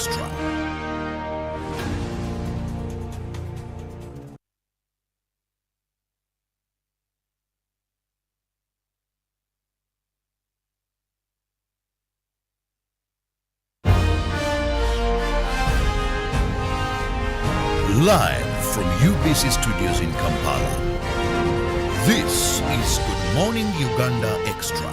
Extra. Live from UBC Studios in Kampala, this is Good Morning Uganda Extra.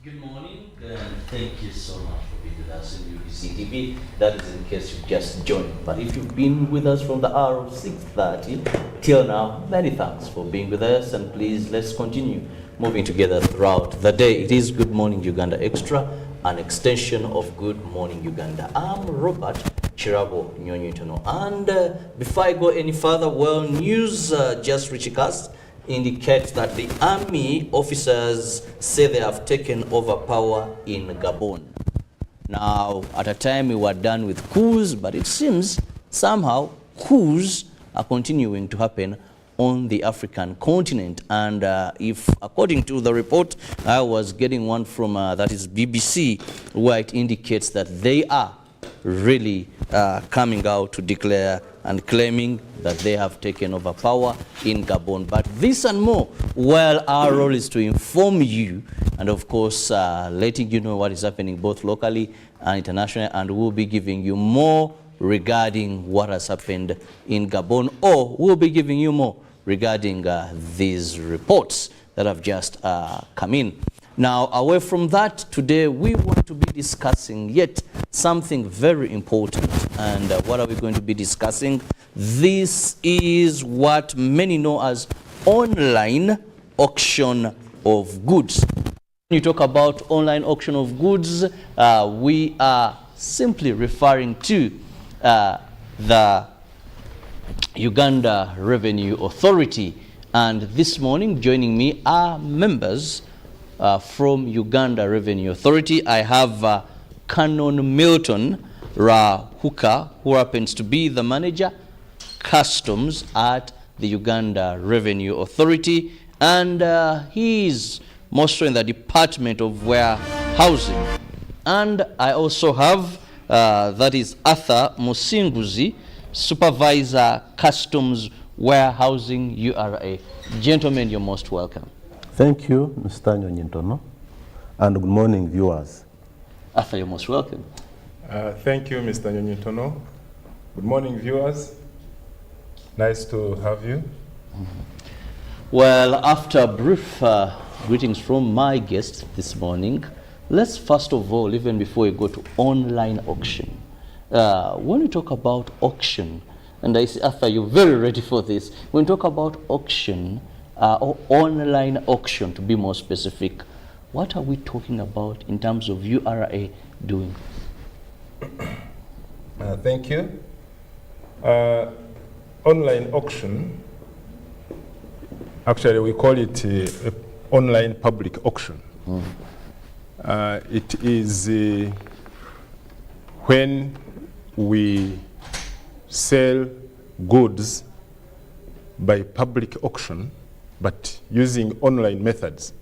Good morning, and thank you so much for being with us in UBC TV. That is in case you just joined. But if you've been with us from the hour of 6:30 till now, many thanks for being with us, and please let's continue moving together throughout the day. It is Good Morning Uganda Extra, an extension of Good Morning Uganda. I'm Robert Chirabo Nyonyitono, and before I go any further, well, news just reaching us indicates that the army officers say they have taken over power in Gabon. Now, at a time we were done with coups, but it seems somehow coups are continuing to happen on the African continent. And if, according to the report, I was getting one from, that is BBC, where it indicates that they are really coming out to declare and claiming that they have taken over power in Gabon. But this and more, well, our role is to inform you and, of course, letting you know what is happening both locally and internationally, and we'll be giving you more regarding what has happened in Gabon, or we'll be giving you more regarding these reports that have just come in. Now, away from that, today we want to be discussing yet something very important. And what are we going to be discussing? This is what many know as online auction of goods. When you talk about online auction of goods, we are simply referring to the Uganda Revenue Authority. And this morning, joining me are members from Uganda Revenue Authority. I have Canon Milton Rahuka, who happens to be the manager customs at the Uganda Revenue Authority, and he's mostly in the Department of Warehousing. And I also have that is Arthur Musinguzi, Supervisor Customs Warehousing URA. Gentlemen, you're most welcome. Thank you, Mr. Nyonyitono, and good morning, viewers. Arthur, you're most welcome. Thank you, Mr. Nyonyitono. Good morning, viewers. Nice to have you. Well, after a brief greetings from my guests this morning, let's first of all, even before we go to online auction, when we talk about auction, and I see, Arthur, you're very ready for this. When we talk about auction, or online auction, to be more specific, what are we talking about in terms of URA doing? Thank you. Online auction, actually we call it online public auction. It is when we sell goods by public auction, but using online methods.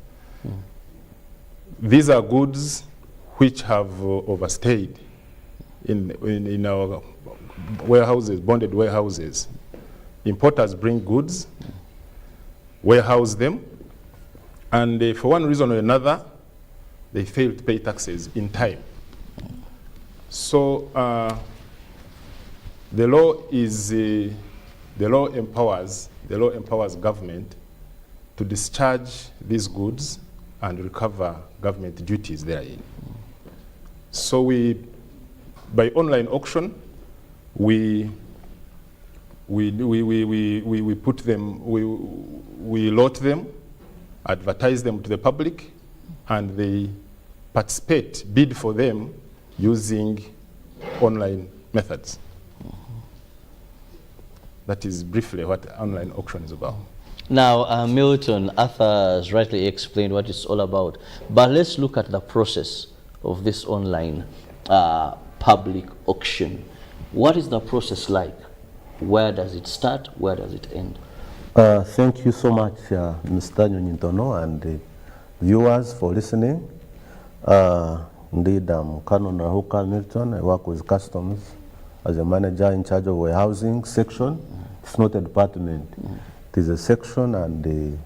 These are goods which have overstayed in our warehouses, bonded warehouses. Importers bring goods, warehouse them, and for one reason or another, they fail to pay taxes in time. So the law empowers government to discharge these goods and recover government duties therein. So by online auction, we put them, we lot them, advertise them to the public, and they participate, bid for them using online methods. That is briefly what online auction is about. Now, Milton, Arthur has rightly explained what it's all about, but let's look at the process of this online public auction. What is the process like? Where does it start? Where does it end? Thank you so much, Mr. Nyintono, and viewers for listening. Indeed, I'm Canon Rahuka Milton. I work with customs as a manager in charge of warehousing section. It's not a department. It is a section, and the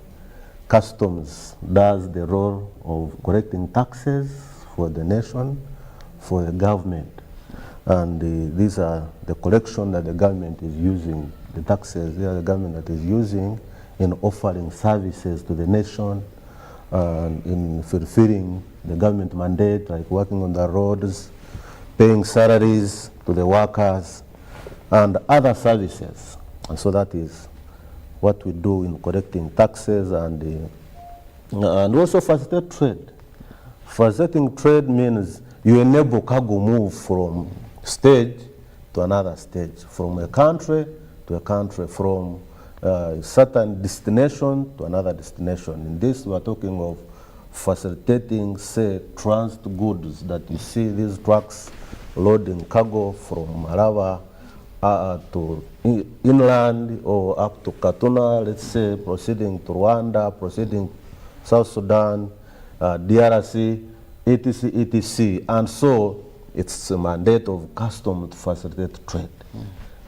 customs does the role of collecting taxes for the nation, for the government. And these are the collection that the government is using, the taxes the government that is using in offering services to the nation, in fulfilling the government mandate, like working on the roads, paying salaries to the workers, and other services. And so that is what we do in collecting taxes and also facilitate trade. Facilitating trade means you enable cargo move from stage to another stage, from a country to a country, from a certain destination to another destination. In this, we are talking of facilitating, say, transit goods, that you see these trucks loading cargo from Malava to inland or up to Katuna, let's say, proceeding to Rwanda, proceeding South Sudan, DRC, etc., etc. And so it's a mandate of customs to facilitate trade.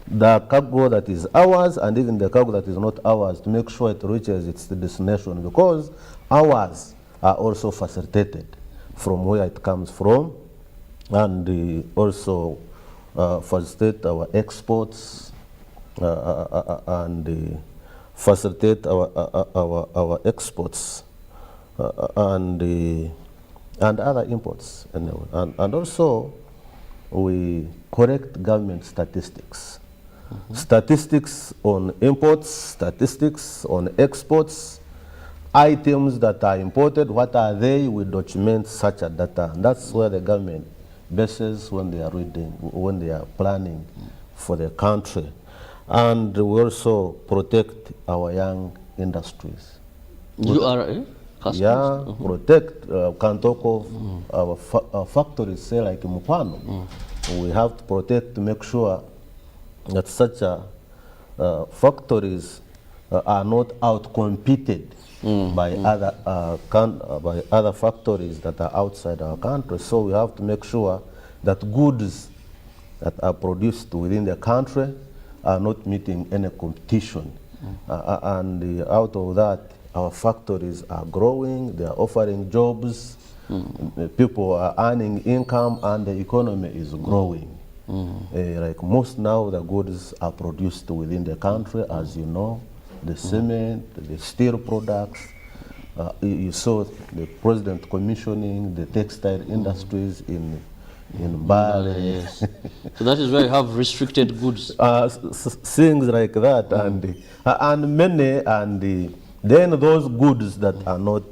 The cargo that is ours and even the cargo that is not ours, to make sure it reaches its destination, because ours are also facilitated from where it comes from, and also facilitate our exports and facilitate our exports and other imports. And also we correct government statistics. Statistics on imports, statistics on exports, items that are imported, what are they? We document such a data. And that's where the government bases when they are reading, when they are planning for the country. And we also protect our young industries. You are customers? Yeah, protect, can talk of our factories, say like Mupano. We have to protect to make sure that such factories are not out-competed by other factories that are outside our country. So we have to make sure that goods that are produced within the country are not meeting any competition. And out of that, our factories are growing, they are offering jobs, people are earning income, and the economy is growing. Like most now, the goods are produced within the country, as you know, the cement, the steel products. You saw the president commissioning the textile industries in Bali. Yes. So that is where you have restricted goods. Things like that, and many, and then those goods that are not,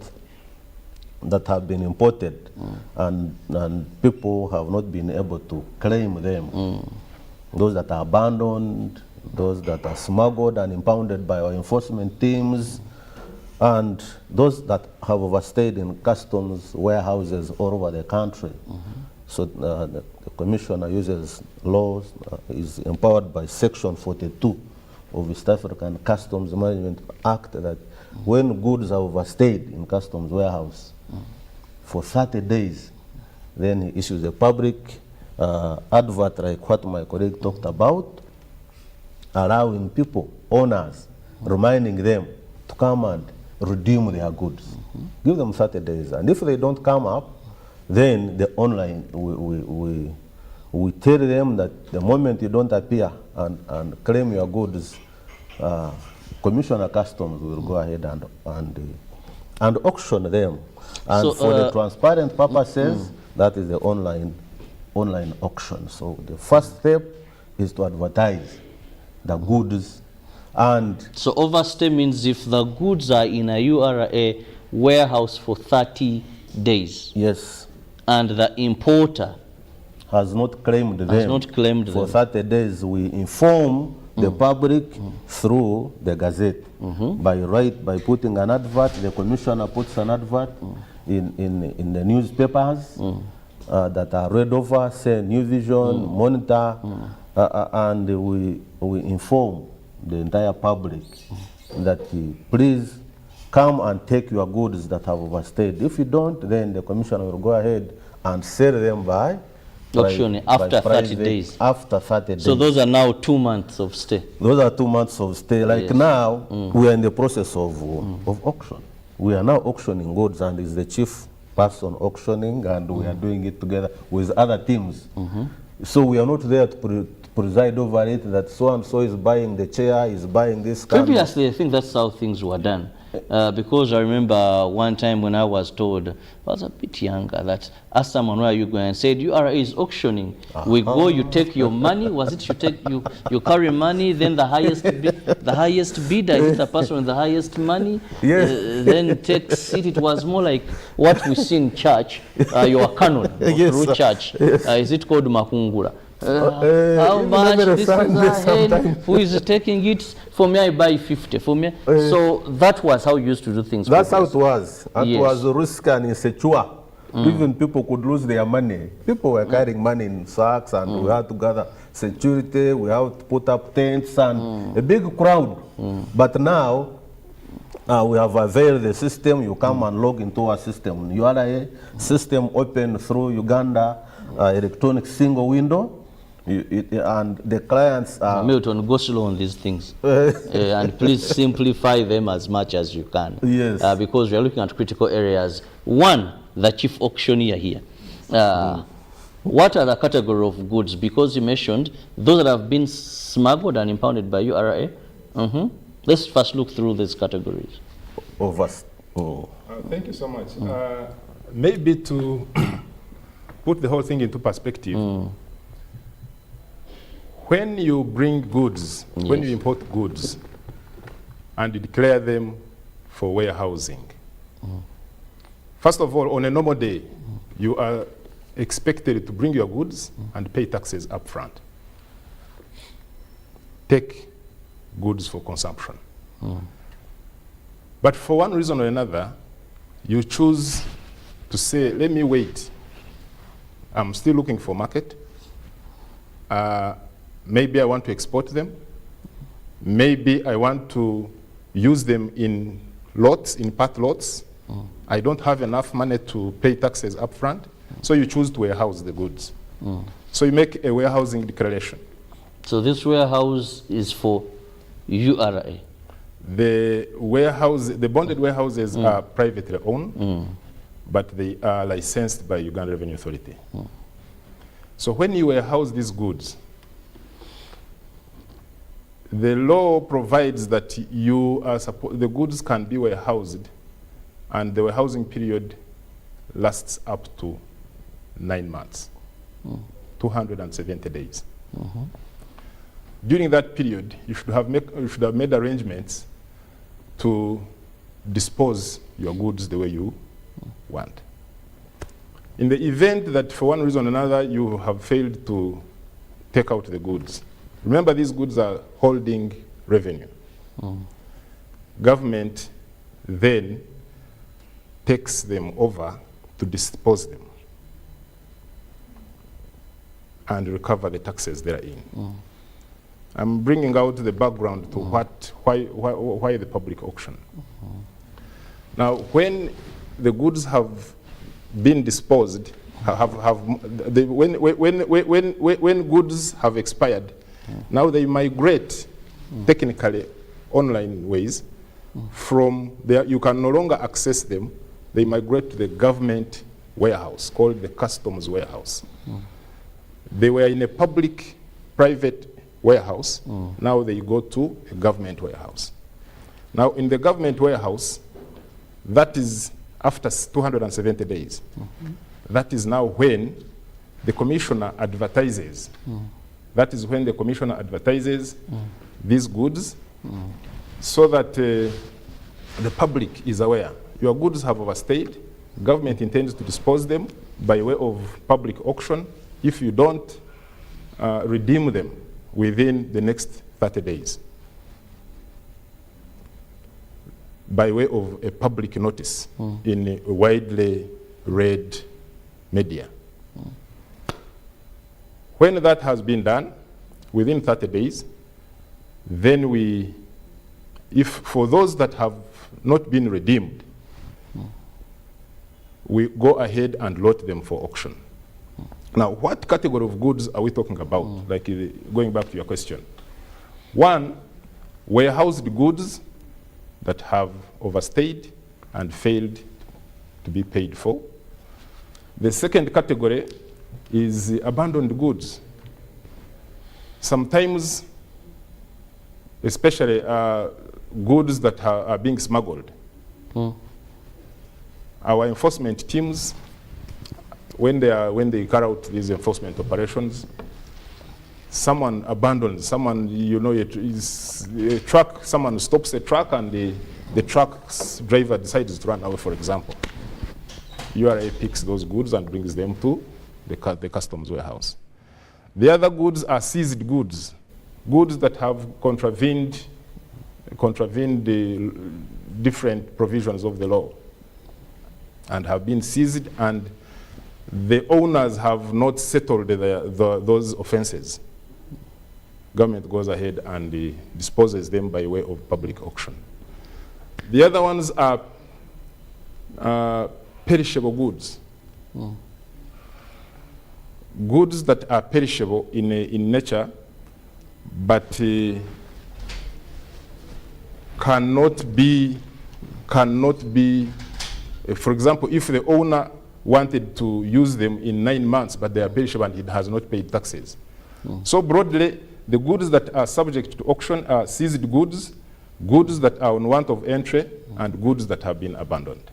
that have been imported, and people have not been able to claim them. Those that are abandoned, those that are smuggled and impounded by our enforcement teams, and those that have overstayed in customs warehouses all over the country. So the commissioner uses laws, is empowered by Section 42 of East African Customs Management Act, that when goods have overstayed in customs warehouse for 30 days, then he issues a public advert like what my colleague talked about, allowing people, owners, reminding them to come and redeem their goods. Give them 30 days. And if they don't come up, then the online, we tell them that the moment you don't appear and claim your goods, Commissioner Customs will go ahead and auction them. And so, for the transparent purposes, that is the online auction. So the first step is to advertise the goods. And so overstay means if the goods are in a URA warehouse for 30 days. Yes. And the importer has not claimed them. For 30 days, we inform the public through the Gazette. By putting an advert, the commissioner puts an advert in the newspapers that are read over, say New Vision, Monitor, and we inform the entire public that please come and take your goods that have overstayed. If you don't, then the commissioner will go ahead and sell them by auction after 30 days. After 30 days. So those are now 2 months of stay. Those are 2 months of stay. Like Yes. now, we are in the process of auction. We are now auctioning goods, and is the chief person auctioning, and we are doing it together with other teams. So we are not there to preside over it, that so-and-so is buying the chair, is buying this kind. Previously, I think that's how things were done. Because I remember one time when I was told, I was a bit younger, that asked someone, where are you going? And said, URA is auctioning. We go, you take your money. Was it you carry money, then the highest bidder is the person with the highest money? Yes. Then takes it. It was more like what we see in church, your canon Yes, through sir. church. Yes. Is it called makungura? How much? This is ahead. Who is taking it? For me, I buy 50. For me, so that was how you used to do things. That's how it previously. was. It Yes. was risky and insecure. Even people could lose their money. People were carrying money in sacks, and we had to gather security, we had to put up tents, and a big crowd. But now, we have availed the system. You come and log into our system. URA system open through Uganda, electronic single window. And the clients are... Milton, go slow on these things. And please simplify them as much as you can. Yes. Because we are looking at critical areas. One, the chief auctioneer here. What are the category of goods? Because you mentioned those that have been smuggled and impounded by URA. Let's first look through these categories. Thank you so much. Maybe to put the whole thing into perspective, when you bring goods, when you import goods, and you declare them for warehousing, first of all, on a normal day, you are expected to bring your goods and pay taxes up front. Take goods for consumption. But for one reason or another, you choose to say, let me wait. I'm still looking for market. Maybe I want to export them. Maybe I want to use them in lots, in part lots. I don't have enough money to pay taxes up front. So you choose to warehouse the goods. So you make a warehousing declaration. So this warehouse is for URA. The bonded warehouses are privately owned, but they are licensed by Uganda Revenue Authority. So when you warehouse these goods, the law provides that you are the goods can be warehoused, and the warehousing period lasts up to 9 months, 270 days. During that period, you should have made arrangements to dispose your goods the way you want. In the event that for one reason or another you have failed to take out the goods, remember these goods are holding revenue. Government then takes them over to dispose them and recover the taxes therein. I'm bringing out the background to why the public auction. Now, when the goods have been disposed, when goods have expired, now they migrate technically online ways from there. You can no longer access them. They migrate to the government warehouse called the customs warehouse. They were in a public-private warehouse. Now they go to a government warehouse. Now in the government warehouse, that is after 270 days. That is now when the commissioner advertises. That is when the commissioner advertises these goods so that the public is aware. Your goods have overstayed. Government intends to dispose them by way of public auction if you don't redeem them within the next 30 days by way of a public notice in a widely read media. When that has been done, within 30 days, then we if for those that have not been redeemed, we go ahead and lot them for auction. Now, what category of goods are we talking about? Like going back to your question. One, warehoused goods that have overstayed and failed to be paid for. The second category is abandoned goods. Sometimes, especially goods that are being smuggled. Our enforcement teams, when they carry out these enforcement operations, someone abandons, someone, a truck, someone stops a truck and the truck's driver decides to run away, for example. URA picks those goods and brings them to the customs warehouse. The other goods are seized goods, goods that have contravened the different provisions of the law and have been seized, and the owners have not settled those offenses. Government goes ahead and disposes them by way of public auction. The other ones are perishable goods. Goods that are perishable in nature, but cannot be, for example, if the owner wanted to use them in 9 months, but they are perishable and it has not paid taxes. So broadly, the goods that are subject to auction are seized goods, goods that are on want of entry, and goods that have been abandoned.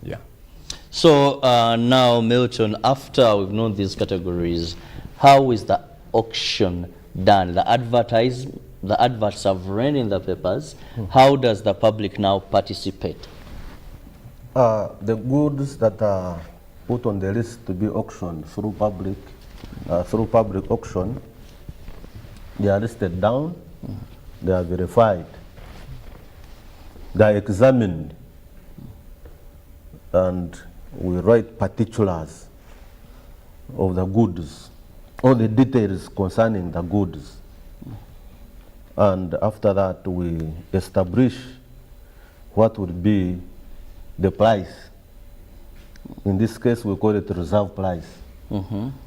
Yeah. So now, Milton, after we've known these categories, how is the auction done? The adverts have run in the papers. How does the public now participate? The goods that are put on the list to be auctioned through public auction, they are listed down, they are verified, they are examined, and we write particulars of the goods, all the details concerning the goods. And after that, we establish what would be the price. In this case, we call it reserve price.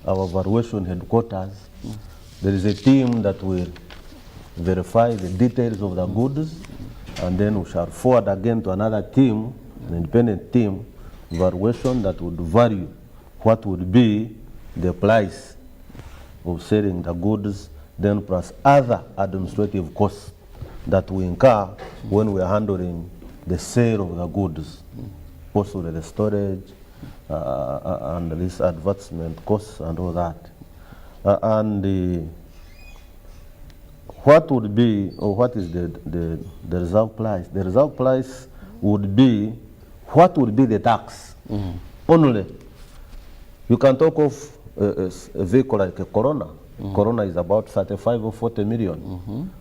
Our valuation headquarters, there is a team that will verify the details of the goods, and then we shall forward again to another team, an independent team, valuation that would value what would be the price of selling the goods, then plus other administrative costs that we incur when we are handling the sale of the goods, possibly the storage and this advertisement costs and all that. What would be, or what is the reserve price? The reserve price would be what would be the tax only. You can talk of a vehicle like a Corona. Corona is about 35 or 40 million.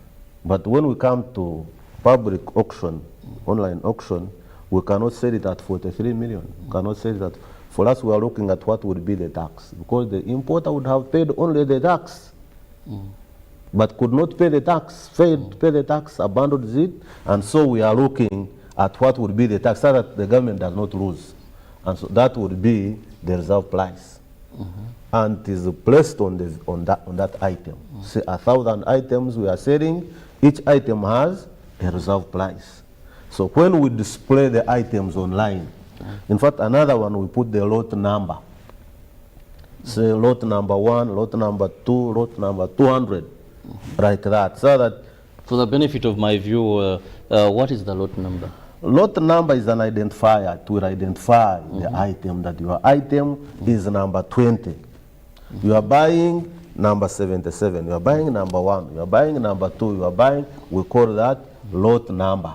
But when we come to public auction, online auction, we cannot sell it at 43 million. We cannot sell it at, for us, we are looking at what would be the tax, because the importer would have paid only the tax, but could not pay the tax, failed to pay the tax, abandoned it, and so we are looking at what would be the tax so that the government does not lose. And so that would be the reserve price. And it is placed on that item. Say 1,000 items we are selling, each item has a reserve price. So when we display the items online, in fact, another one, we put the lot number. Say lot number 1, lot number 2, lot number 200, like that, so that... For the benefit of my viewer, what is the lot number? Lot number is an identifier. It will identify the item, that your item is number 20. You are buying number 77. You are buying number 1. You are buying number 2. You are buying, we call that lot number.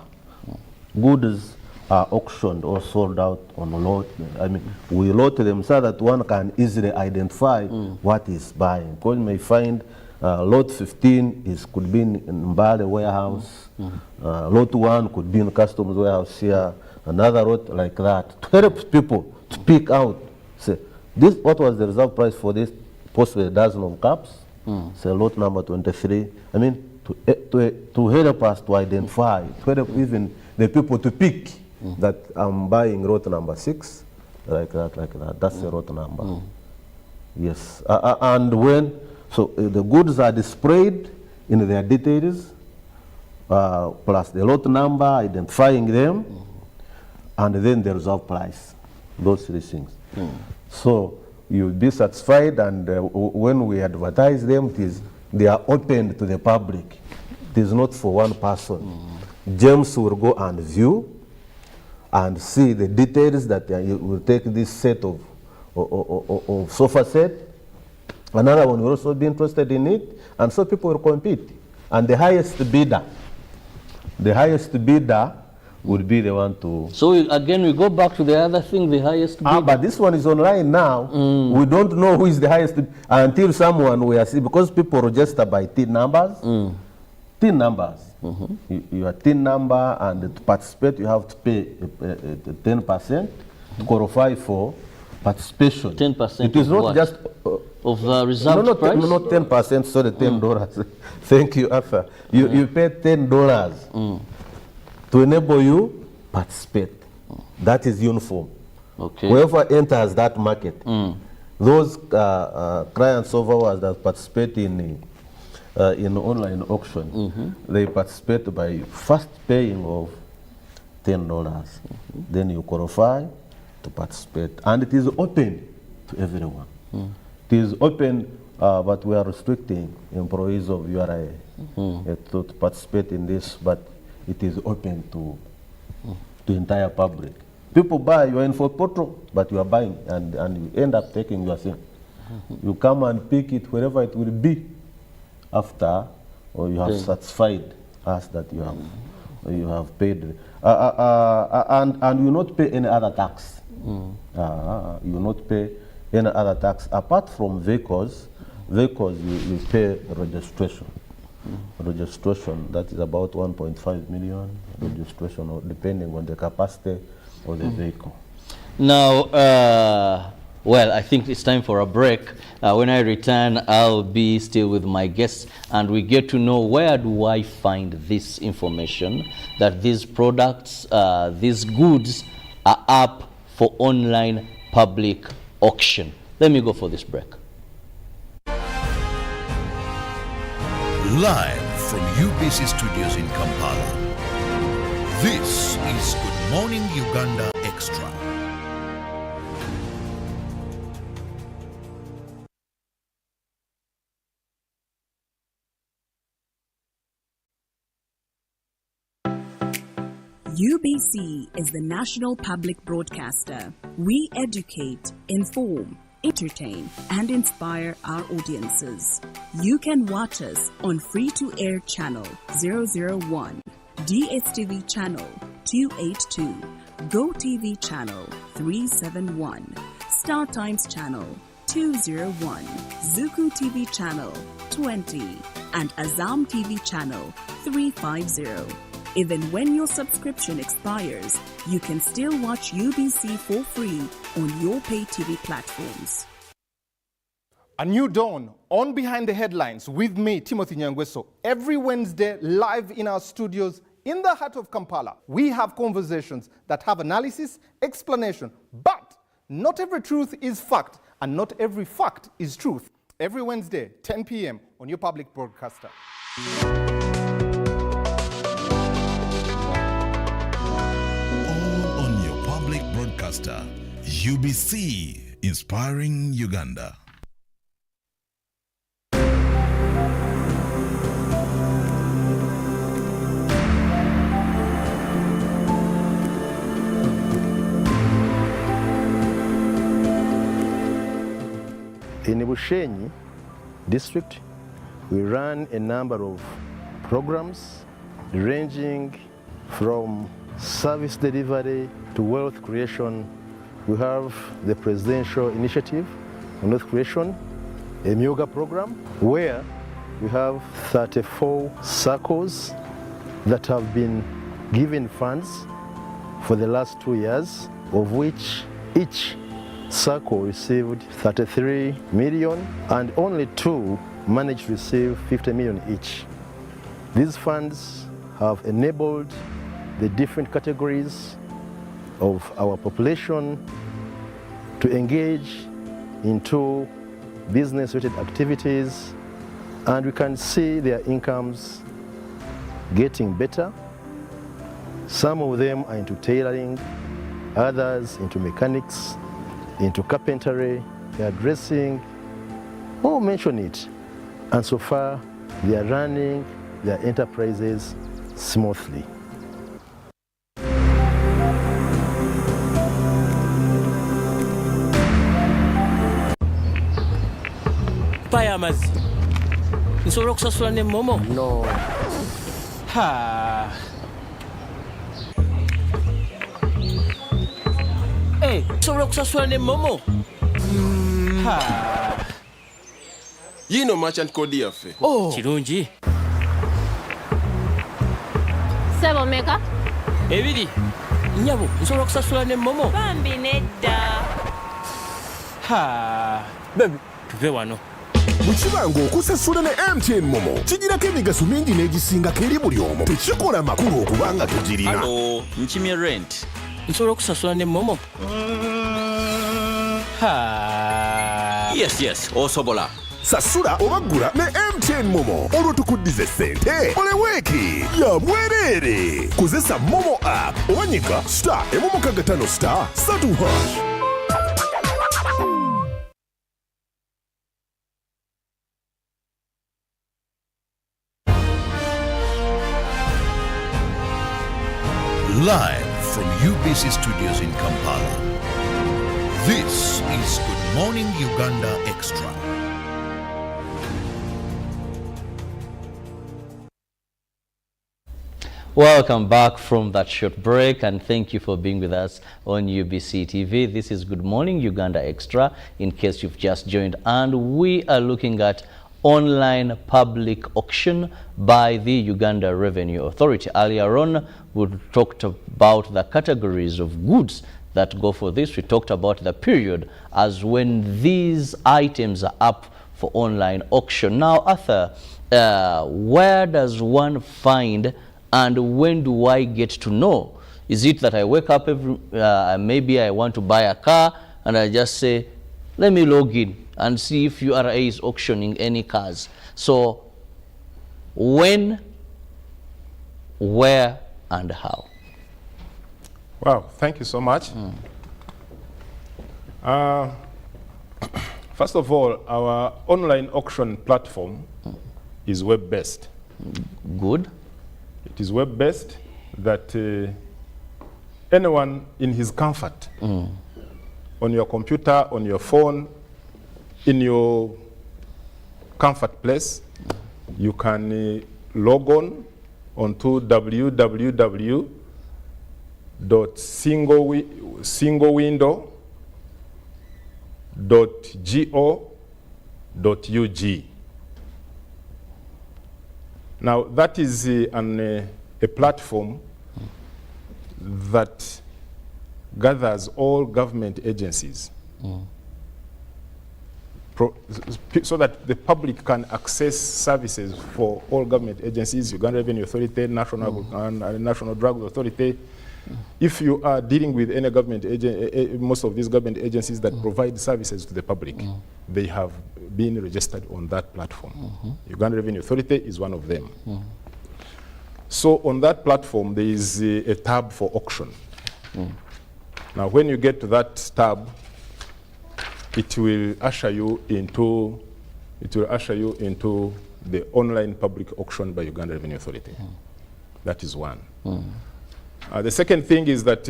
Goods are auctioned or sold out on a lot. I mean, we lot them so that one can easily identify what is buying. Because you may find lot 15 could be in Mbale warehouse. Lot 1 could be in customs warehouse here. Another lot like that. To help people to pick out. Say, this, what was the reserve price for this? Possibly a dozen of cups. Say lot number 23. I mean, to help us to identify, to help even the people to pick that I'm buying lot number 6, like that. That's the lot number. Yes, and when, so the goods are displayed in their details, plus the lot number, identifying them, and then the reserve price, those 3 things. So you'll be satisfied, and when we advertise them, they are open to the public. It is not for one person. James will go and view and see the details that you will take this set of sofa set. Another one will also be interested in it, and so people will compete. And the highest bidder would be the one to... So again, we go back to the other thing, the highest bidder. But this one is online now. We don't know who is the highest until someone will see, because people register by TIN numbers. TIN numbers. Your TIN number, and to participate, you have to pay 10% to qualify for participation. 10%. It is not what? just of the reserve price? No, not 10%, sorry, $10. Thank you, Arthur. You pay $10 to enable you participate. That is uniform. Okay. Whoever enters that market, those clients of ours that participate in online auction, they participate by first paying of $10. Then you qualify to participate, and it is open to everyone. It is open, but we are restricting employees of URA to participate in this, but it is open to the entire public. People buy your info portal, but you are buying, and you end up taking your thing. You come and pick it wherever it will be after, or you have satisfied us that you have paid, and you will not pay any other tax. You will not pay any other tax apart from vehicles. Vehicles you pay registration. Registration, that is about 1.5 million registration, or depending on the capacity of the vehicle. Now, well, I think it's time for a break. When I return, I'll be still with my guests, and we get to know, where do I find this information that these products, these goods are up for online public auction. Let me go for this break. Live from UBC Studios in Kampala, this is Good Morning Uganda Extra. UBC is the national public broadcaster. We educate, inform, entertain, and inspire our audiences. You can watch us on free-to-air channel 001, DSTV channel 282, GoTV channel 371, Star Times channel 201, Zuku TV channel 20, and Azam TV channel 350. Even when your subscription expires, you can still watch UBC for free on your pay TV platforms. A new dawn on Behind the Headlines with me, Timothy Nyangweso. Every Wednesday, live in our studios in the heart of Kampala, we have conversations that have analysis, explanation, but not every truth is fact, and not every fact is truth. Every Wednesday, 10 p.m. on your public broadcaster. Broadcaster, UBC, inspiring Uganda. In Bushenyi district, we run a number of programs ranging from service delivery to wealth creation. We have the presidential initiative on wealth creation, a Myuga program, where we have 34 circles that have been given funds for the last 2 years, of which each circle received 33 million, and only 2 managed to receive 50 million each. These funds have enabled the different categories of our population to engage into business-related activities, and we can see their incomes getting better. Some of them are into tailoring, others into mechanics, into carpentry, hairdressing, mention it. And so far, they are running their enterprises smoothly. Paya amazi. Nsobola okusasula ne momo? No. Ha. Hey, nsobola okusasula ne momo? Ha. Yino merchant code yaffe. Oh, kirungi. Sebo meka? Ebiri. Nyabo, nsobola okusasula ne momo? Bambi nedda. Ha. Baby, tuve wano. Mukibango okusasula ne MTN Momo kigirako emigaso mingi n'egisingako eri buli omu tekikola makulu okubanga tugirina. Hello, nkimye rent. Nsobola okusasula ne momo? Ha. Yes, osobola. Sasula obaggula ne MTN Momo olwo tukuddize ssente oleweeki ya bwereere. Kozesa Momo app oba nyiga *165*3#. Live from UBC Studios in Kampala, this is Good Morning Uganda Extra. Welcome back from that short break, and thank you for being with us on UBC TV. This is Good Morning Uganda Extra, in case you've just joined, and we are looking at online public auction by the Uganda Revenue Authority. Earlier on, we talked about the categories of goods that go for this. We talked about the period as when these items are up for online auction. Now, Arthur, where does one find and when do I get to know? Is it that I wake up maybe I want to buy a car and I just say, let me log in and see if URA is auctioning any cars? So when, where, and how? Wow, thank you so much. First of all, our online auction platform is web-based. Good. It is web-based that anyone in his comfort, on your computer, on your phone, in your comfort place, you can log on onto www.singlewindow.go.ug. Now, that is a platform that gathers all government agencies so that the public can access services for all government agencies, Uganda Revenue Authority, National Drugs Authority. If you are dealing with any government most of these government agencies that provide services to the public, they have been registered on that platform. Uganda Revenue Authority is one of them. So on that platform, there is a tab for auction. Now, when you get to that tab, it will usher you into the online public auction by Uganda Revenue Authority. That is one. The second thing is that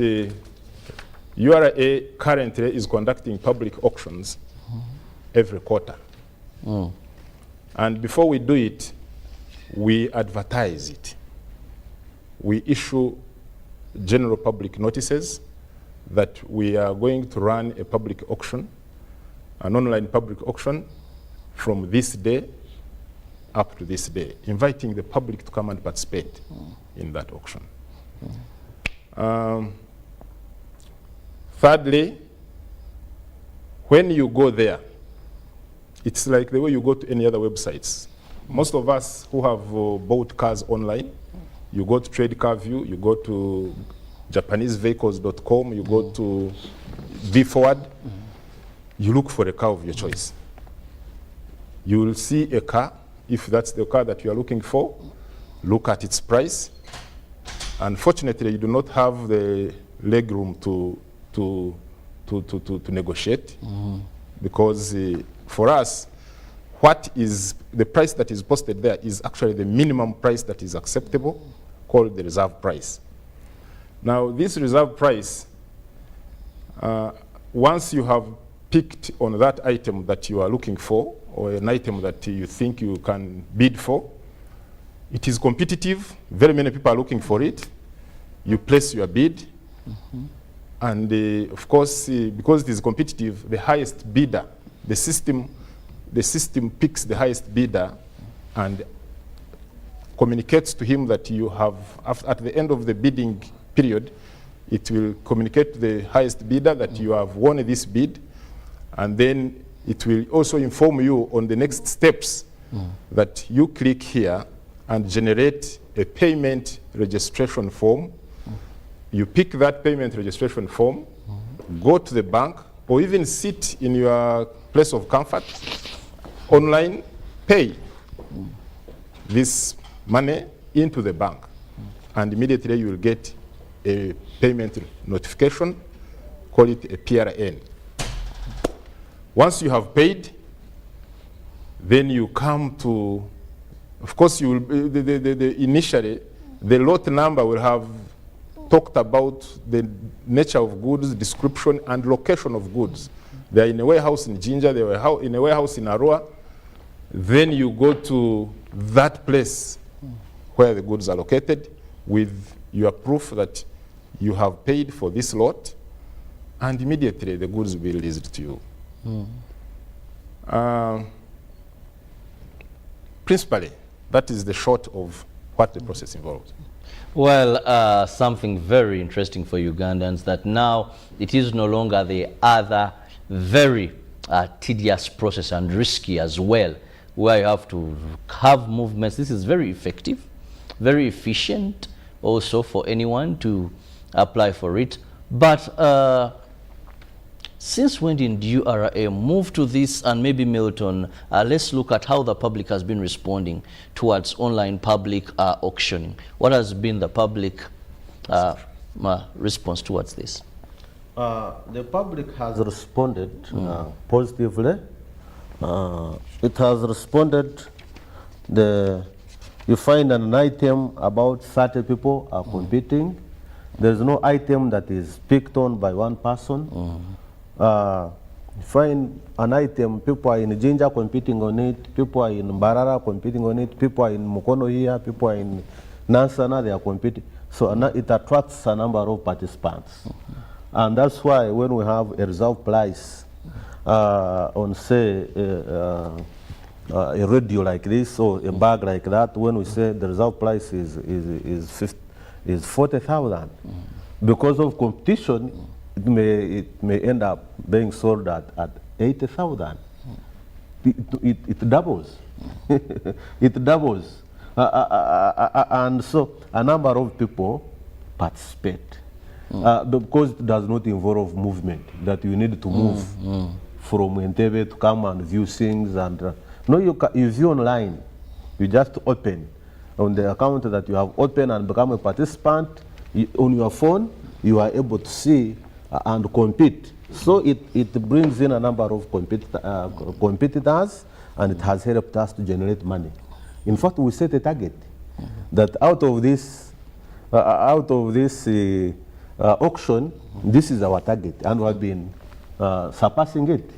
URA currently is conducting public auctions every quarter. And before we do it, we advertise it. We issue general public notices that we are going to run a public auction, an online public auction, from this day up to this day, inviting the public to come and participate in that auction. Thirdly, when you go there, it's like the way you go to any other websites. Most of us who have bought cars online, you go to Trade Car View, you go to JapaneseVehicles.com, you go to V-Forward, you look for a car of your choice. You will see a car, if that's the car that you are looking for, look at its price. Unfortunately, you do not have the leg room to negotiate, because for us, what is the price that is posted there is actually the minimum price that is acceptable, called the reserve price. Now, this reserve price, once you have picked on that item that you are looking for, or an item that you think you can bid for, it is competitive. Very many people are looking for it. You place your bid, and of course, because it is competitive, the highest bidder, the system picks the highest bidder and communicates to him that you have, at the end of the bidding period, it will communicate to the highest bidder that you have won this bid, and then it will also inform you on the next steps that you click here and generate a payment registration form. You pick that payment registration form, go to the bank, or even sit in your place of comfort, online, pay this money into the bank, and immediately you will get a payment notification, call it a PRN. Once you have paid, then you come to, of course, you will, initially, the lot number will have talked about the nature of goods, description, and location of goods. They are in a warehouse in Jinja, they were in a warehouse in Arua. Then you go to that place where the goods are located with your proof that you have paid for this lot, and immediately the goods will be released to you. Principally, that is the short of what the process involves. Well, something very interesting for Ugandans, that now it is no longer the other very tedious process and risky as well, where you have to have movements. This is very effective, very efficient also for anyone to apply for it. But since when did URA move to this? And maybe Milton, let's look at how the public has been responding towards online public auctioning. What has been the public response towards this? The public has responded positively. It has responded. You find an item, about 30 people are competing. There's no item that is picked on by one person. You find an item, people are in Jinja competing on it, people are in Mbarara competing on it, people are in Mukono here, people are in Nansana, they are competing. So it attracts a number of participants. And that's why when we have a reserve price on, say, a radio like this or a bag like that, when we say the reserve price is 40,000, because of competition, it may end up being sold at 80,000. It doubles. It doubles. And so a number of people participate because it does not involve movement, that you need to move from Entebbe to come and view things. And no, you view online. You just open on the account that you have opened and become a participant. On your phone, you are able to see and compete. So it brings in a number of competitors, and it has helped us to generate money. In fact, we set a target that out of this auction, this is our target, and we have been surpassing it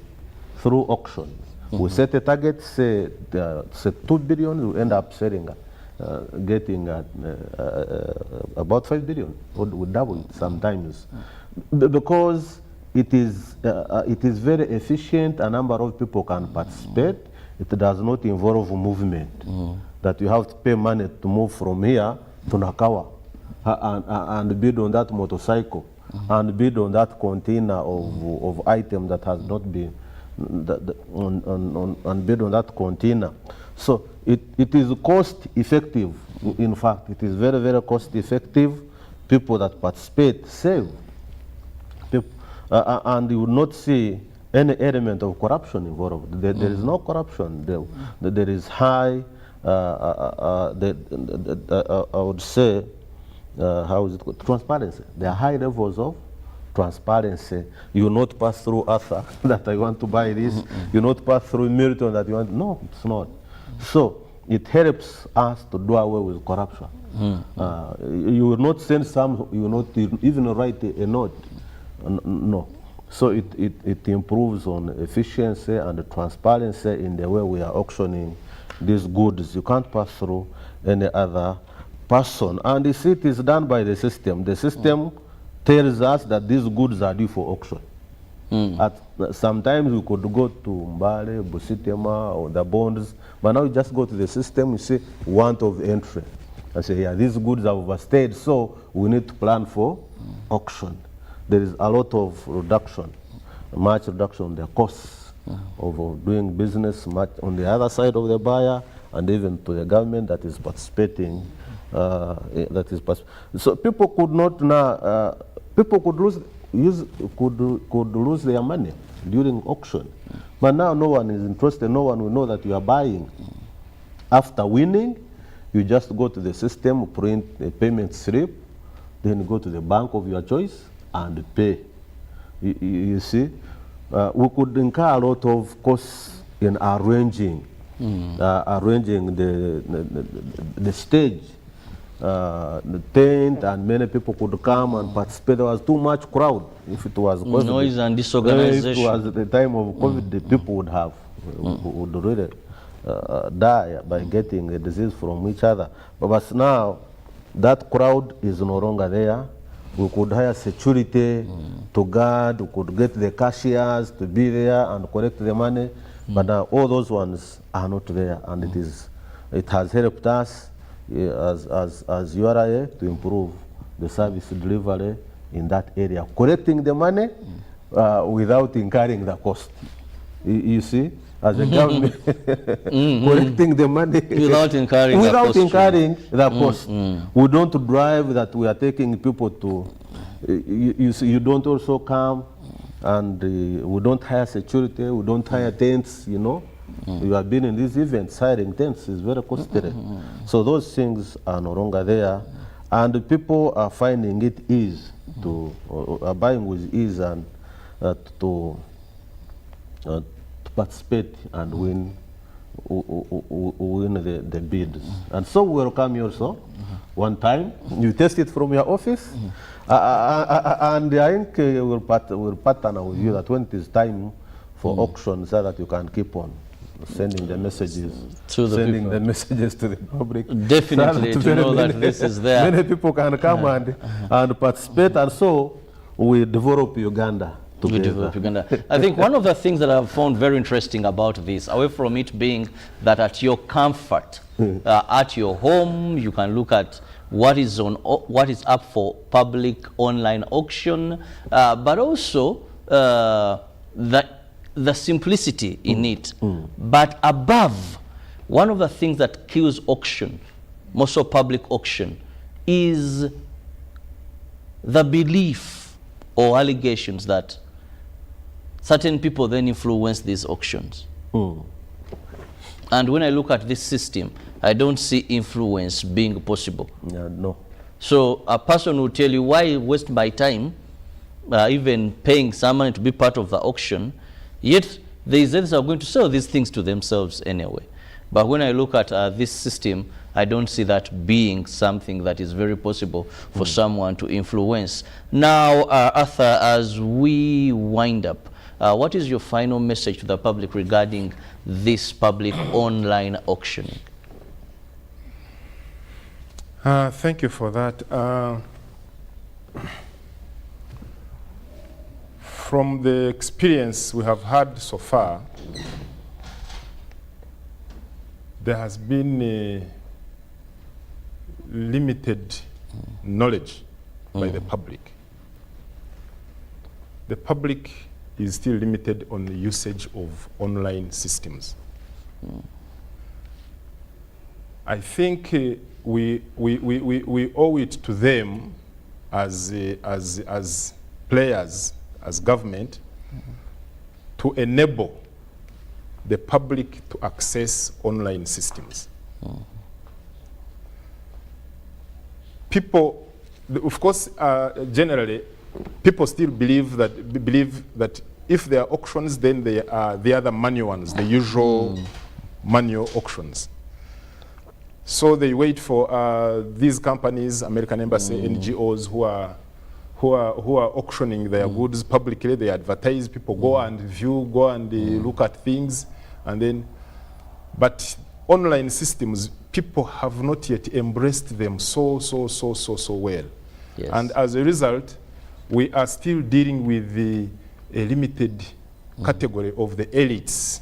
through auction. We set a target, say 2 billion, we end up selling, getting about 5 billion, or we double sometimes. Because it is very efficient, a number of people can participate. It does not involve movement, that you have to pay money to move from here to Nakawa and bid on that motorcycle and bid on that container of item that has not been and bid on that container. So it is cost effective. In fact, it is very, very cost effective. People that participate save. And you will not see any element of corruption involved. There is no corruption. There is high, I would say, how is it called? Transparency. There are high levels of transparency. You will not pass through Arthur that I want to buy this. You will not pass through Milton that you want. No, it's not. So it helps us to do away with corruption. You will not send some, you will not even write a note. No. So it improves on efficiency and transparency in the way we are auctioning these goods. You can't pass through any other person. And you see, it is done by the system. The system tells us that these goods are due for auction. Sometimes we could go to Mbale, Busitema, or the bonds, but now you just go to the system, you see want of entry. And say, yeah, these goods are overstayed, so we need to plan for auction. There is a lot of reduction, much reduction in the costs of doing business, much on the other side of the buyer, and even to the government that is participating. So people could not now, people could lose their money during auction. But now no one is interested, no one will know that you are buying. After winning, you just go to the system, print a payment slip, then go to the bank of your choice and pay. You see, we could incur a lot of costs in arranging the stage, the tent, and many people could come and participate. There was too much crowd. If it was COVID, noise and disorganization. If it was at the time of COVID, the people would really die by getting a disease from each other. But now, that crowd is no longer there. We could hire security to guard, we could get the cashiers to be there and collect the money, but now all those ones are not there, and it has helped us as URA to improve the service delivery in that area, collecting the money without incurring the cost. You see, as a government, collecting the money without incurring the cost. We don't drive that we are taking people to, you see, you don't also come, and we don't hire security, we don't hire tents, you know. You have been in these events, hiring tents is very costly. So those things are no longer there, and people are finding it easy to, are buying with ease and to participate and win the bids. And so we welcome you also. One time, you test it from your office, and I think we'll partner with you that when it is time for auction, so that you can keep on sending the messages to the public. Definitely, to know that this is there. Many people can come and participate, and so we develop Uganda. I think one of the things that I've found very interesting about this, away from it being that at your comfort, at your home, you can look at what is up for public online auction, but also the simplicity in it. But above, one of the things that kills auction, most of public auction, is the belief or allegations that certain people then influence these auctions. And when I look at this system, I don't see influence being possible. No. So a person will tell you, why waste my time even paying someone to be part of the auction, yet they are going to sell these things to themselves anyway. But when I look at this system, I don't see that being something that is very possible for someone to influence. Now, Arthur, as we wind up, what is your final message to the public regarding this public online auctioning? Thank you for that. From the experience we have had so far, there has been a limited knowledge by the public. The public is still limited on the usage of online systems. I think we owe it to them as players, as government, to enable the public to access online systems. People, of course, generally, people still believe that if there are auctions, then there are the other manual ones, the usual manual auctions. So they wait for these companies, American Embassy, NGOs who are auctioning their goods publicly. They advertise, people go and view, go and look at things, and then, but online systems, people have not yet embraced them so well. Yes. And as a result, we are still dealing with a limited category of the elites.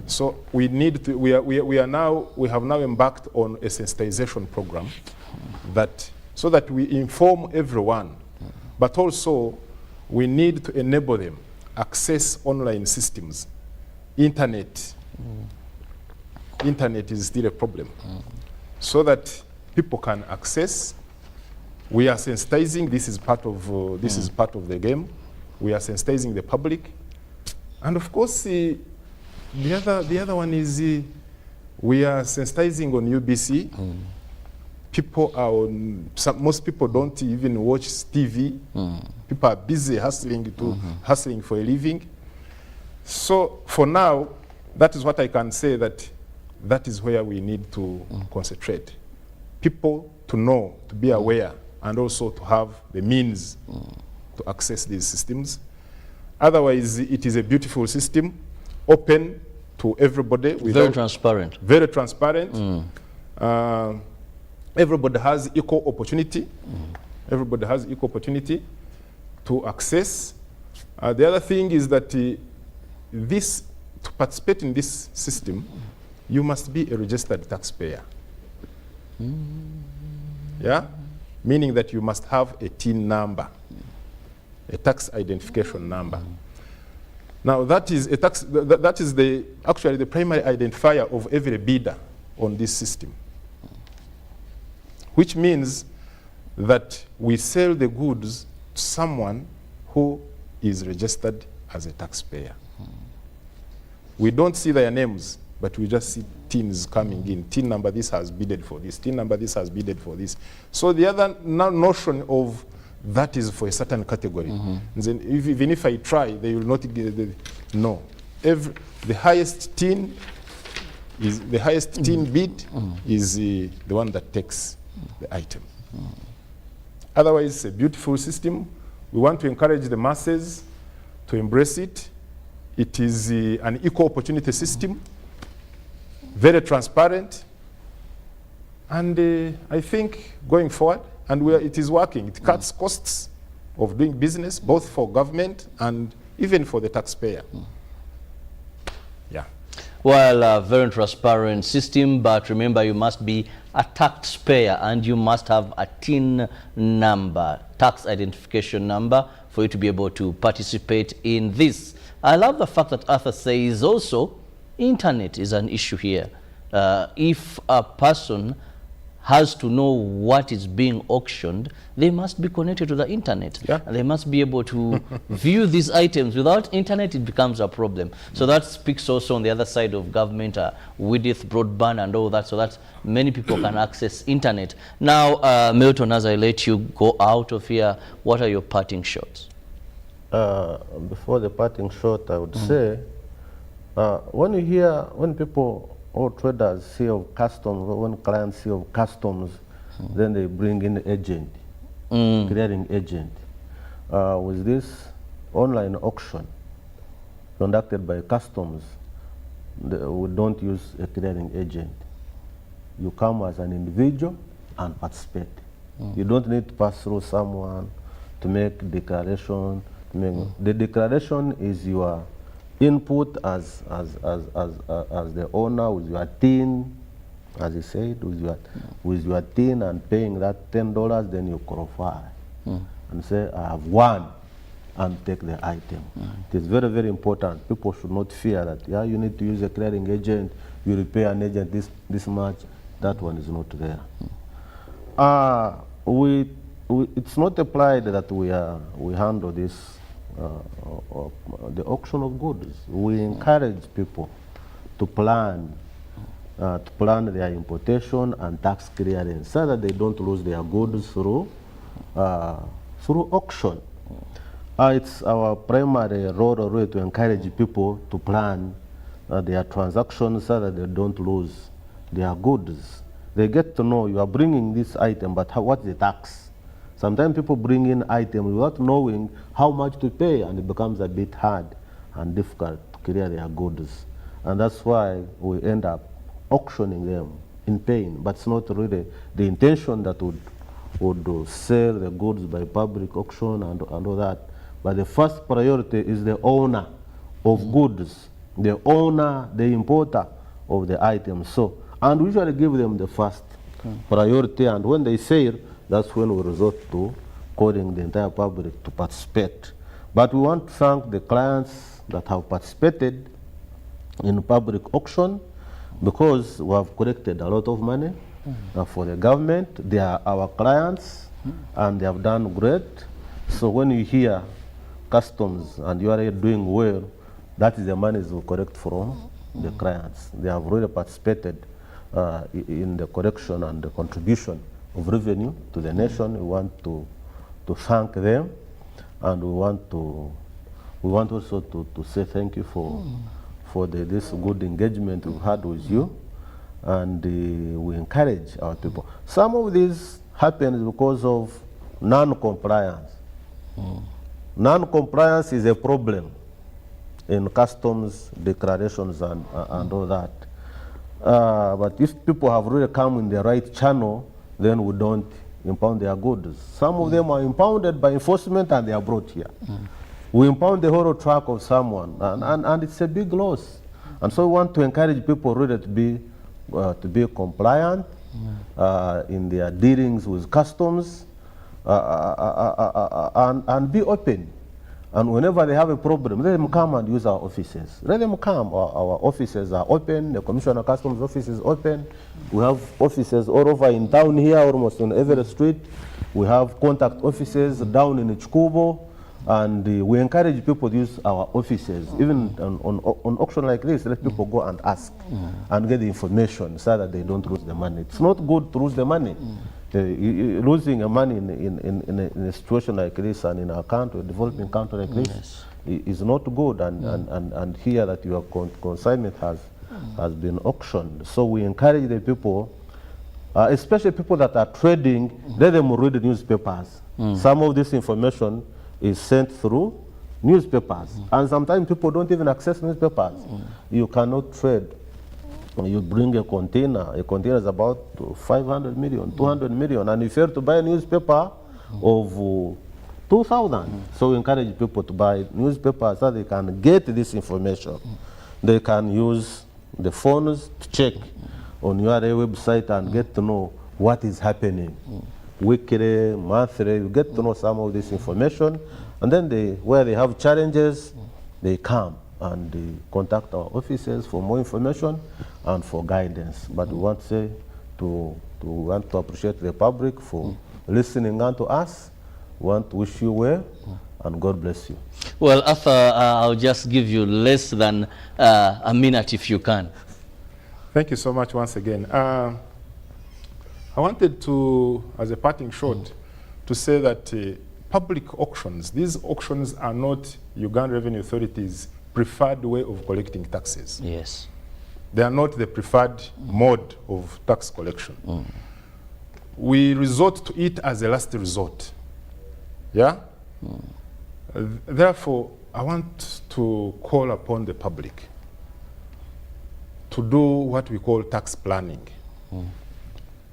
So we need to, we have now embarked on a sensitization program so that we inform everyone, but also we need to enable them access online systems. Internet is still a problem. So that people can access. We are sensitizing. This is part of the game. We are sensitizing the public, and of course the other one is we are sensitizing on UBC. People are on. Most people don't even watch TV. People are busy hustling for a living. So for now, that is what I can say. That is where we need to concentrate. People to know, to be aware, and also to have the means to access these systems. Otherwise, it is a beautiful system, open to everybody. Very transparent. Very transparent. Everybody has equal opportunity. Everybody has equal opportunity to access. The other thing is that to participate in this system, you must be a registered taxpayer. Yeah? Meaning that you must have a TIN number, a tax identification number. Now that is actually the primary identifier of every bidder on this system, which means that we sell the goods to someone who is registered as a taxpayer. We don't see their names, but we just see TINs coming in. TIN number, this has bidded for this. TIN number, this has bidded for this. So the other notion of that is for a certain category. And then even if I try, they will not get no. The highest TIN bid is the one that takes the item. Otherwise, it's a beautiful system. We want to encourage the masses to embrace it. It is an equal opportunity system, very transparent, and I think going forward, and it is working. It cuts costs of doing business, both for government and even for the taxpayer. Yeah. Well, very transparent system, but remember you must be a taxpayer and you must have a TIN number, tax identification number, for you to be able to participate in this. I love the fact that Arthur says also internet is an issue here. If a person has to know what is being auctioned, they must be connected to the internet. Yeah. And they must be able to view these items. Without internet, it becomes a problem. So that speaks also on the other side of government, with broadband and all that, so that many people can access internet. Now, Milton, as I let you go out of here, what are your parting shots? Before the parting shot, I would say, when people or traders see of customs, or when clients see of customs, then they bring in agent, clearing agent. With this online auction conducted by customs, we don't use a clearing agent. You come as an individual and participate. You don't need to pass through someone to make declaration. The declaration is your input as the owner, with your TIN, as you said, with your TIN and paying that $10, then you qualify and say, I have won and take the item. It is very, very important. People should not fear that, yeah, you need to use a clearing agent, you repay an agent this much. That one is not there. It's not applied that we handle this, the auction of goods. We encourage people to plan their importation and tax clearance so that they don't lose their goods through auction. It's our primary role already to encourage people to plan their transactions so that they don't lose their goods. They get to know you are bringing this item, but what's the tax? Sometimes people bring in items without knowing how much to pay, and it becomes a bit hard and difficult to clear their goods. And that's why we end up auctioning them in pain. But it's not really the intention that would sell the goods by public auction and all that. But the first priority is the owner of goods, the owner, the importer of the item. So, and we usually give them the first priority, and when they sell, that's when we resort to calling the entire public to participate. But we want to thank the clients that have participated in public auction, because we have collected a lot of money for the government. They are our clients, and they have done great. So when you hear customs and you are doing well, that is the money we collect from the clients. They have really participated in the collection and the contribution of revenue to the nation. We want to thank them, and we want also to say thank you for this good engagement we've had with you, and we encourage our people. Some of this happens because of non-compliance. Non-compliance is a problem in customs declarations and all that. But if people have really come in the right channel, then we don't impound their goods. Some of them are impounded by enforcement and they are brought here. We impound the whole truck of someone, and it's a big loss. And so we want to encourage people really to be compliant in their dealings with customs, and be open. And whenever they have a problem, let them come and use our offices. Let them come. Our offices are open. The Commissioner of Customs office is open. We have offices all over in town here, almost on every street. We have contact offices down in Chikubo. And we encourage people to use our offices. Even on auction like this, let people go and ask and get the information so that they don't lose the money. It's not good to lose the money. Losing the money in a situation like this, and in a country, a developing country like this, is not good. And here that your consignment has been auctioned. So we encourage the people, especially people that are trading, let them read the newspapers. Some of this information is sent through newspapers. And sometimes people don't even access newspapers. You cannot trade. You bring a container is about 500 million, 200 million, and if you have to buy a newspaper of 2,000. So we encourage people to buy newspapers so they can get this information. They can use the phones to check on your website and get to know what is happening. Weekly, monthly, you get to know some of this information, and then where they have challenges, they come and they contact our offices for more information and for guidance. But we want to appreciate the public for listening unto us. We want to wish you well, and God bless you. Well, Arthur, I'll just give you less than a minute if you can. Thank you so much once again. I wanted to, as a parting shot, to say that public auctions, these auctions are not Uganda Revenue Authority's preferred way of collecting taxes. Yes. They are not the preferred mode of tax collection. We resort to it as a last resort. Yeah? Therefore, I want to call upon the public to do what we call tax planning.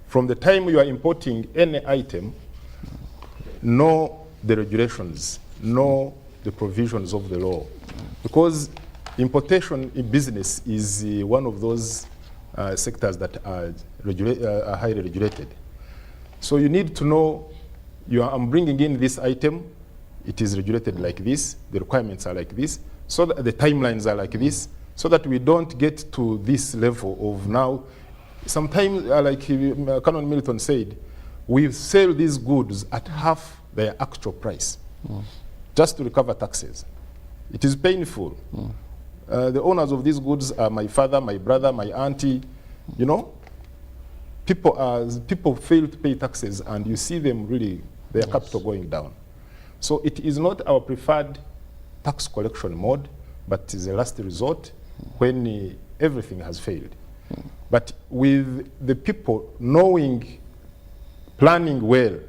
From the time you are importing any item, know the regulations, know the provisions of the law. Because importation in business is one of those sectors that are highly regulated. So you need to know, I'm bringing in this item, it is regulated like this, the requirements are like this, so that the timelines are like this, so that we don't get to this level of now. Sometimes, like Canon Milton said, we sell these goods at half their actual price, just to recover taxes. It is painful. The owners of these goods are my father, my brother, my auntie. You know, people fail to pay taxes, and you see them really, their capital going down. So it is not our preferred tax collection mode, but it is a last resort when everything has failed. But with the people knowing, planning well,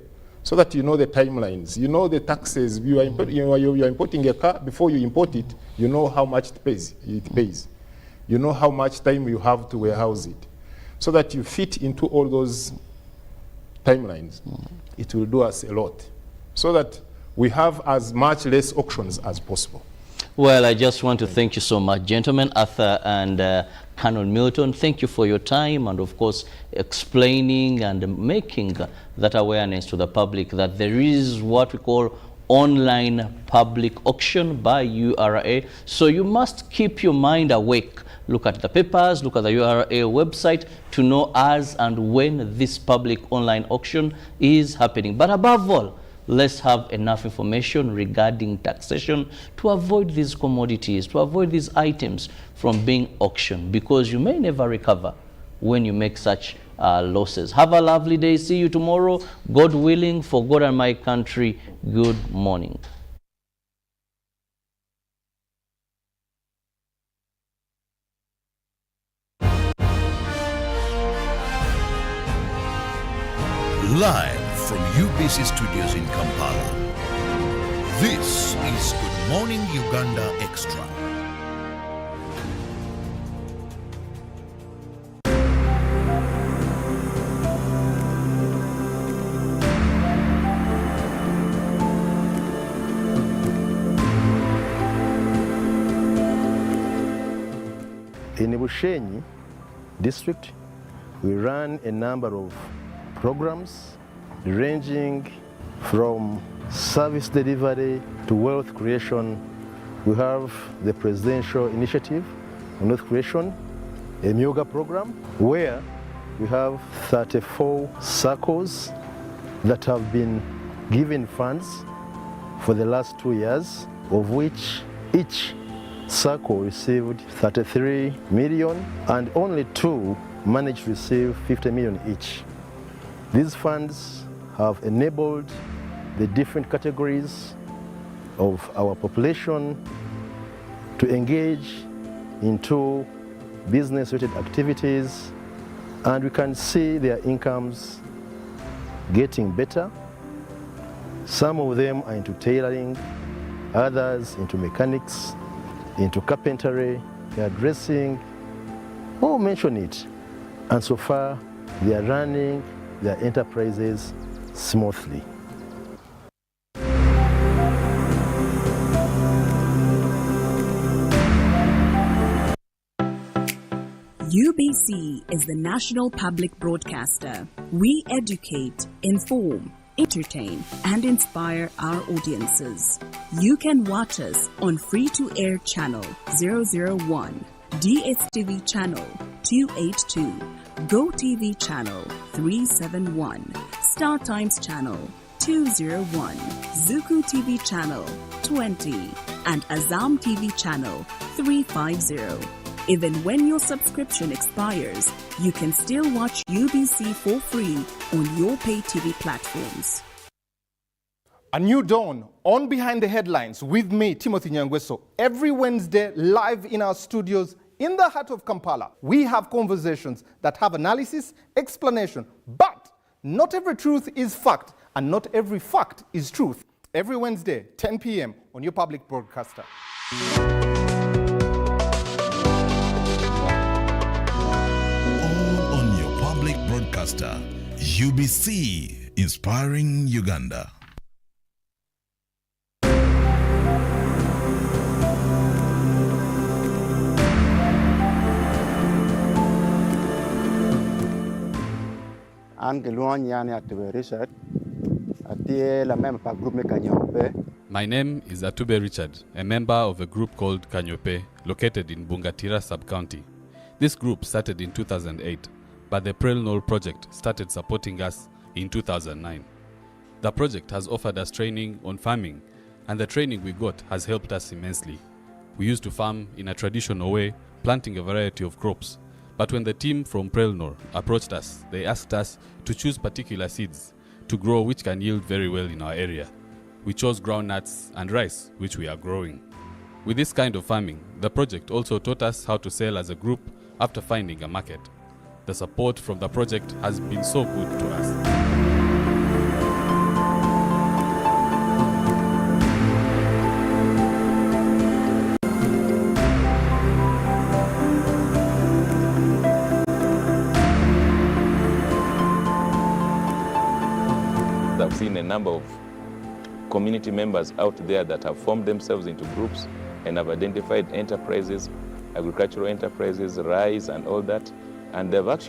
so that you know the timelines, you know the taxes. You are importing a car. Before you import it, you know how much it pays. You know how much time you have to warehouse it, so that you fit into all those timelines. It will do us a lot, so that we have as much less auctions as possible. Well, I just want to thank you so much, gentlemen, Arthur and Canon Milton. Thank you for your time and, of course, explaining and making that awareness to the public that there is what we call online public auction by URA. So you must keep your mind awake. Look at the papers, look at the URA website to know as and when this public online auction is happening. But above all, let's have enough information regarding taxation to avoid these commodities, to avoid these items from being auctioned, because you may never recover when you make such losses. Have a lovely day. See you tomorrow, God willing, for God and my country. Good morning. Live from UBC Studios in Kampala, this is Good Morning Uganda Extra. In Bushenyi district, we run a number of programs ranging from service delivery to wealth creation. We have the presidential initiative on wealth creation, a Myuga program, where we have 34 circles that have been given funds for the last 2 years, of which each circle received 33 million and only 2 managed to receive 50 million each. These funds have enabled the different categories of our population to engage into business-related activities, and we can see their incomes getting better. Some of them are into tailoring, others into mechanics, into carpentry, hairdressing, or mention it. And so far, they are running their enterprises smoothly. UBC is the national public broadcaster. We educate, inform, entertain, and inspire our audiences. You can watch us on free-to-air channel 001, DSTV channel 282, GoTV channel 371, Star Times channel 201, Zuku TV channel 20, and Azam TV channel 350. Even when your subscription expires, you can still watch UBC for free on your pay TV platforms. A new dawn on Behind the Headlines with me, Timothy Nyangweso. Every Wednesday, live in our studios in the heart of Kampala, we have conversations that have analysis, explanation, but not every truth is fact, and not every fact is truth. Every Wednesday, 10 p.m. on your public broadcaster. All on your public broadcaster, UBC, inspiring Uganda. I'm the one yani at the research at My name is Atube Richard, a member of a group called Kanyope, located in Bungatira sub-county. This group started in 2008, but the Prelnol project started supporting us in 2009. The project has offered us training on farming, and the training we got has helped us immensely. We used to farm in a traditional way, planting a variety of crops. But when the team from Prelnor approached us, they asked us to choose particular seeds to grow which can yield very well in our area. We chose groundnuts and rice, which we are growing. With this kind of farming, the project also taught us how to sell as a group after finding a market. The support from the project has been so good to us. I've seen a number of community members out there that have formed themselves into groups and have identified enterprises, agricultural enterprises, rice and all that, and they've actually